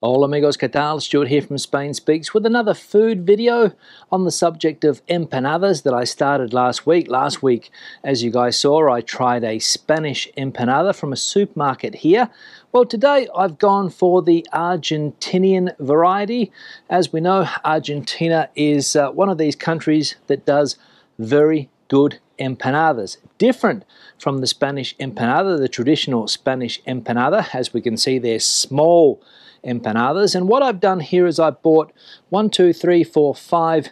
Hola amigos, ¿qué tal? Stuart here from Spain Speaks with another food video on the subject of empanadas that I started last week. Last week, as you guys saw, I tried a Spanish empanada from a supermarket here. Well, today I've gone for the Argentinian variety. As we know, Argentina is one of these countries that does very good empanadas. Different from the Spanish empanada, the traditional Spanish empanada. As we can see, they're small empanadas, and what I've done here is I've bought 5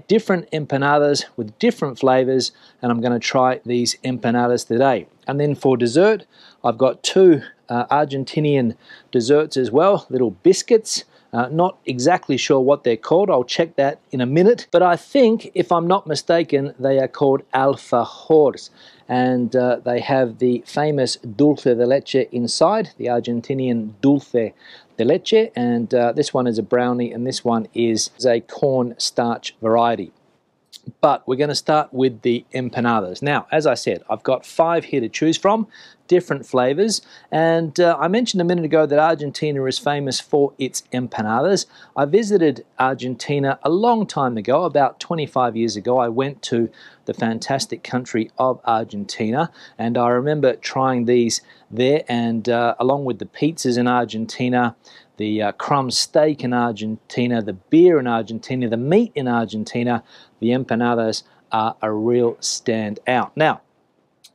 different empanadas with different flavors, and I'm going to try these empanadas today. And then for dessert, I've got two Argentinian desserts as well, little biscuits. Not exactly sure what they're called. I'll check that in a minute. But I think, if I'm not mistaken, they are called alfajores. And they have the famous dulce de leche inside, the Argentinian dulce de leche. And this one is a brownie, and this one is a corn starch variety. But we're going to start with the empanadas. Now, as I said, I've got 5 here to choose from, different flavors. And I mentioned a minute ago that Argentina is famous for its empanadas. I visited Argentina a long time ago, about 25 years ago. I went to the fantastic country of Argentina, and I remember trying these there, and along with the pizzas in Argentina, the crumb steak in Argentina, the beer in Argentina, the meat in Argentina, the empanadas are a real standout. Now,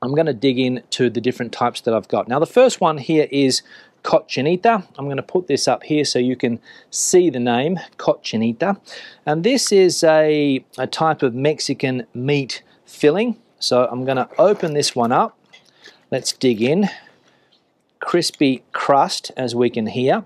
I'm going to dig into the different types that I've got. Now, the first one here is cochinita. I'm going to put this up here so you can see the name, cochinita. And this is a type of Mexican meat filling. So I'm going to open this one up. Let's dig in. Crispy crust, as we can hear.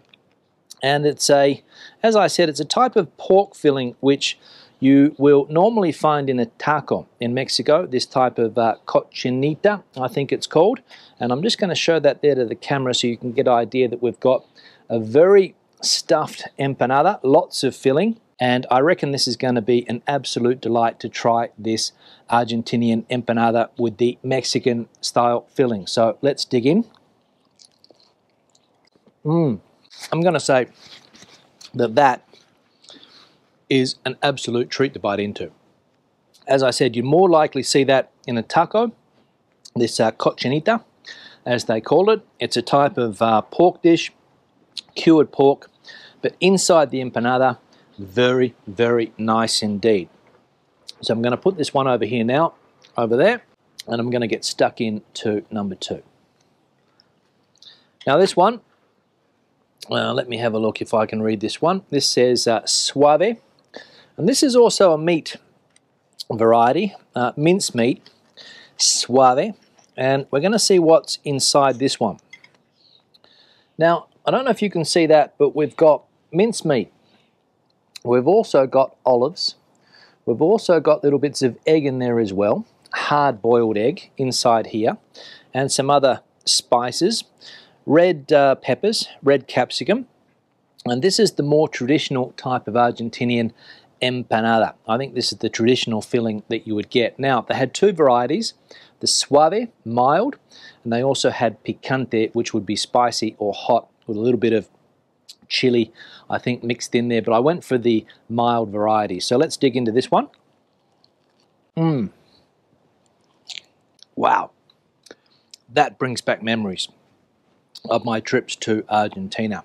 And it's as I said, it's a type of pork filling which you will normally find in a taco in Mexico, this type of cochinita, I think it's called. And I'm just going to show that there to the camera so you can get an idea that we've got a very stuffed empanada, lots of filling. And I reckon this is going to be an absolute delight to try this Argentinian empanada with the Mexican style filling. So let's dig in. I'm going to say that is an absolute treat to bite into. As I said, you more likely see that in a taco, this cochinita, as they call it. It's a type of pork dish, cured pork, but inside the empanada, very, very nice indeed. So I'm going to put this one over here now, over there, and I'm going to get stuck into number 2. Now this one, let me have a look if I can read this one. This says suave, and this is also a meat variety, mince meat, suave, and we're going to see what's inside this one. Now, I don't know if you can see that, but we've got mince meat. We've also got olives. We've also got little bits of egg in there as well, hard-boiled egg inside here, and some other spices. Red peppers, red capsicum, and this is the more traditional type of Argentinian empanada. I think this is the traditional filling that you would get. Now, they had 2 varieties, the suave, mild, and they also had picante, which would be spicy or hot with a little bit of chili, I think, mixed in there, but I went for the mild variety. So let's dig into this one. Wow, that brings back memories of my trips to Argentina.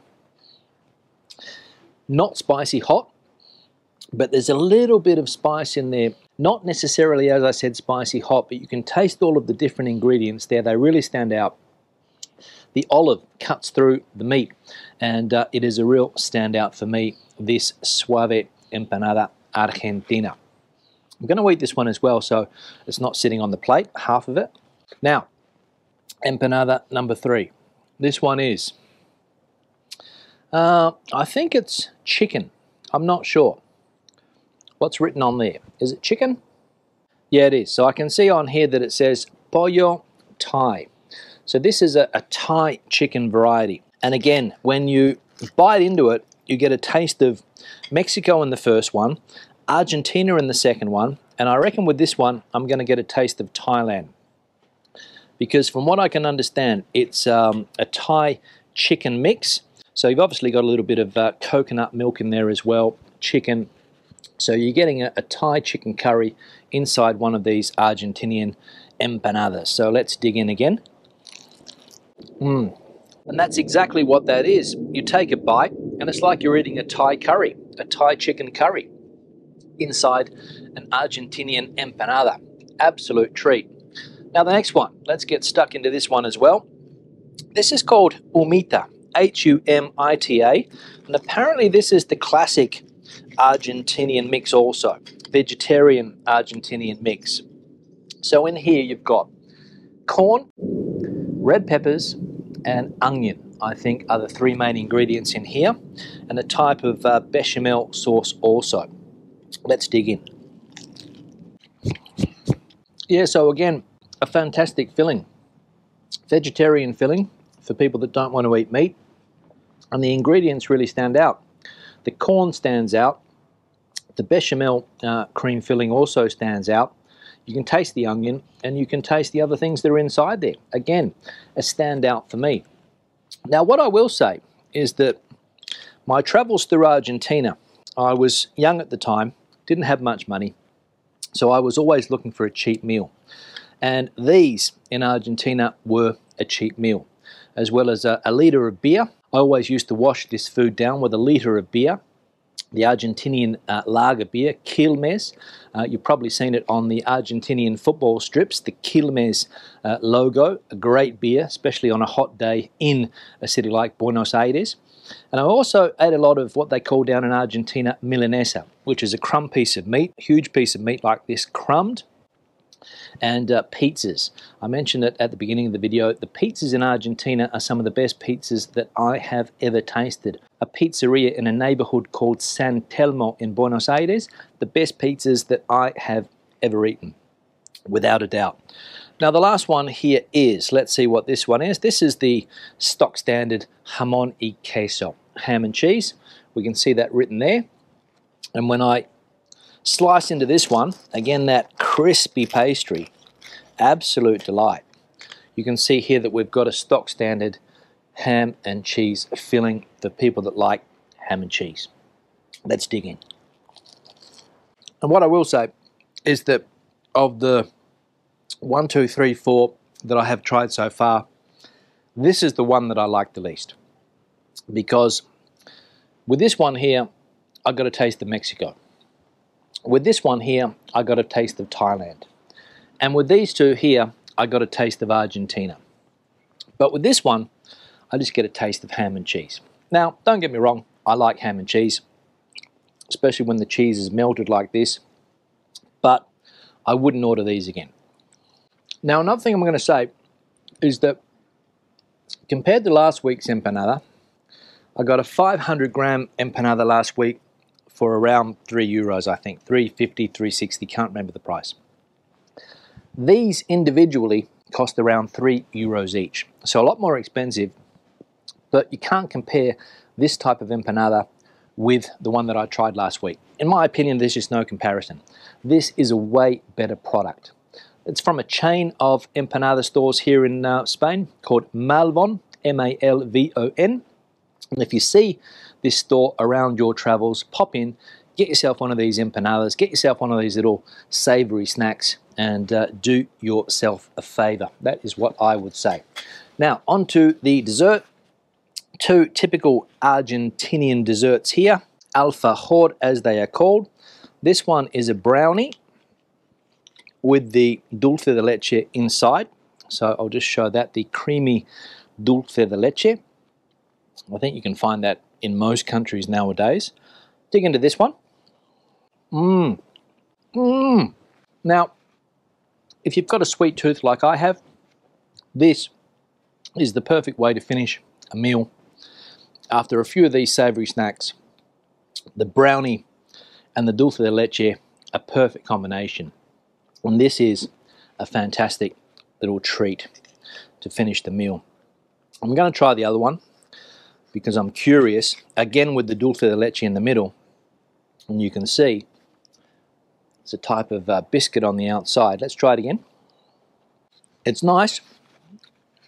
Not spicy hot, but there's a little bit of spice in there. Not necessarily, as I said, spicy hot, but you can taste all of the different ingredients there. They really stand out. The olive cuts through the meat, and it is a real standout for me, this suave empanada Argentina. I'm going to eat this one as well, so it's not sitting on the plate, half of it. Now, empanada number 3. This one is, I think it's chicken. I'm not sure. What's written on there? Is it chicken? Yeah, it is. So I can see on here that it says pollo Thai. So this is a Thai chicken variety. And again, when you bite into it, you get a taste of Mexico in the first one, Argentina in the second one, and I reckon with this one, I'm going to get a taste of Thailand. Because from what I can understand, it's a Thai chicken mix. So you've obviously got a little bit of coconut milk in there as well, chicken. So you're getting a Thai chicken curry inside one of these Argentinian empanadas. So let's dig in again. And that's exactly what that is. You take a bite and it's like you're eating a Thai curry, a Thai chicken curry inside an Argentinian empanada. Absolute treat. Now the next one, let's get stuck into this one as well. This is called humita, H-U-M-I-T-A, and apparently this is the classic Argentinian mix also, vegetarian Argentinian mix. So in here you've got corn, red peppers, and onion, I think, are the three main ingredients in here, and a type of bechamel sauce also. Let's dig in. Yeah, so again, a fantastic filling. Vegetarian filling for people that don't want to eat meat. And the ingredients really stand out. The corn stands out. The bechamel cream filling also stands out. You can taste the onion and you can taste the other things that are inside there. Again, a standout for me. Now, what I will say is that my travels through Argentina, I was young at the time, didn't have much money, so I was always looking for a cheap meal. And these in Argentina were a cheap meal, as well as a litre of beer. I always used to wash this food down with a litre of beer, the Argentinian lager beer, Quilmes. You've probably seen it on the Argentinian football strips, the Quilmes logo, a great beer, especially on a hot day in a city like Buenos Aires. And I also ate a lot of what they call down in Argentina milanesa, which is a crumb piece of meat, a huge piece of meat like this, crumbed, and pizzas. I mentioned it at the beginning of the video. The pizzas in Argentina are some of the best pizzas that I have ever tasted. A pizzeria in a neighborhood called San Telmo in Buenos Aires, the best pizzas that I have ever eaten, without a doubt. Now the last one here is, let's see what this one is. This is the stock standard jamón y queso, ham and cheese. We can see that written there. And when I slice into this one, again, that crispy pastry, absolute delight. You can see here that we've got a stock standard ham and cheese filling for people that like ham and cheese. Let's dig in. And what I will say is that of the 1, 2, 3, 4 that I have tried so far, this is the one that I like the least. Because with this one here, I got a taste of Mexico. With this one here, I got a taste of Thailand. And with these two here, I got a taste of Argentina. But with this one, I just get a taste of ham and cheese. Now, don't get me wrong, I like ham and cheese, especially when the cheese is melted like this, but I wouldn't order these again. Now, another thing I'm going to say is that compared to last week's empanada, I got a 500 gram empanada last week for around €3, I think, 3.50, 3.60, can't remember the price. These individually cost around €3 each, so a lot more expensive, but you can't compare this type of empanada with the one that I tried last week. In my opinion, there's just no comparison. This is a way better product. It's from a chain of empanada stores here in Spain called Malvon, M-A-L-V-O-N. And if you see this store around your travels, pop in, get yourself one of these empanadas, get yourself one of these little savory snacks, and do yourself a favor. That is what I would say. Now, on to the dessert. Two typical Argentinian desserts here, alfajor as they are called. This one is a brownie with the dulce de leche inside. So I'll just show that, the creamy dulce de leche. I think you can find that in most countries nowadays. Dig into this one. Now, if you've got a sweet tooth like I have, this is the perfect way to finish a meal. After a few of these savory snacks, the brownie and the dulce de leche, a perfect combination. And this is a fantastic little treat to finish the meal. I'm going to try the other one because I'm curious, again with the dulce de leche in the middle, and you can see it's a type of biscuit on the outside. Let's try it again. It's nice,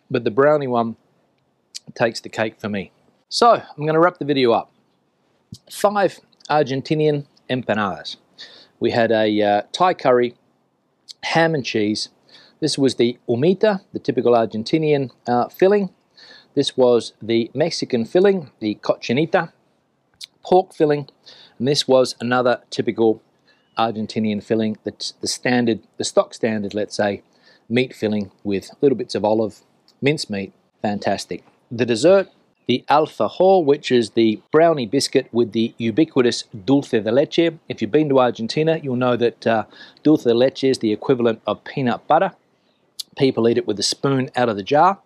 but the brownie one takes the cake for me. So I'm going to wrap the video up. 5 Argentinian empanadas. We had a Thai curry, ham and cheese. This was the humita, the typical Argentinian filling. This was the Mexican filling, the cochinita, pork filling. And this was another typical Argentinian filling, the stock standard, let's say, meat filling with little bits of olive, mincemeat. Fantastic. The dessert, the alfajor, which is the brownie biscuit with the ubiquitous dulce de leche. If you've been to Argentina, you'll know that dulce de leche is the equivalent of peanut butter. People eat it with a spoon out of the jar.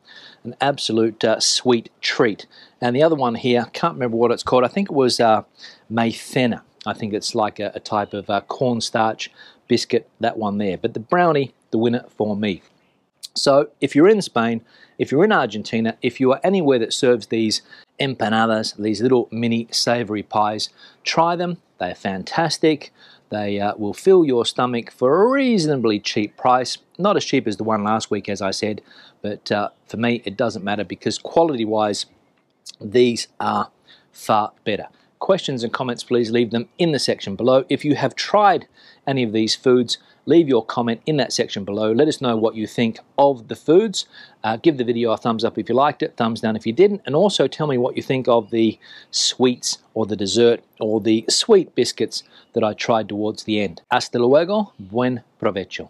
An absolute sweet treat. And the other one here, can't remember what it's called. I think it was maicena. I think it's like a type of cornstarch biscuit, that one there. But the brownie, the winner for me. So if you're in Spain, if you're in Argentina, if you are anywhere that serves these empanadas, these little mini savory pies, try them. They're fantastic. They will fill your stomach for a reasonably cheap price. Not as cheap as the one last week, as I said, but for me it doesn't matter because quality-wise, these are far better. Questions and comments, please leave them in the section below. If you have tried any of these foods, leave your comment in that section below. Let us know what you think of the foods. Give the video a thumbs up if you liked it, thumbs down if you didn't, and also tell me what you think of the sweets or the dessert or the sweet biscuits that I tried towards the end. Hasta luego, buen provecho.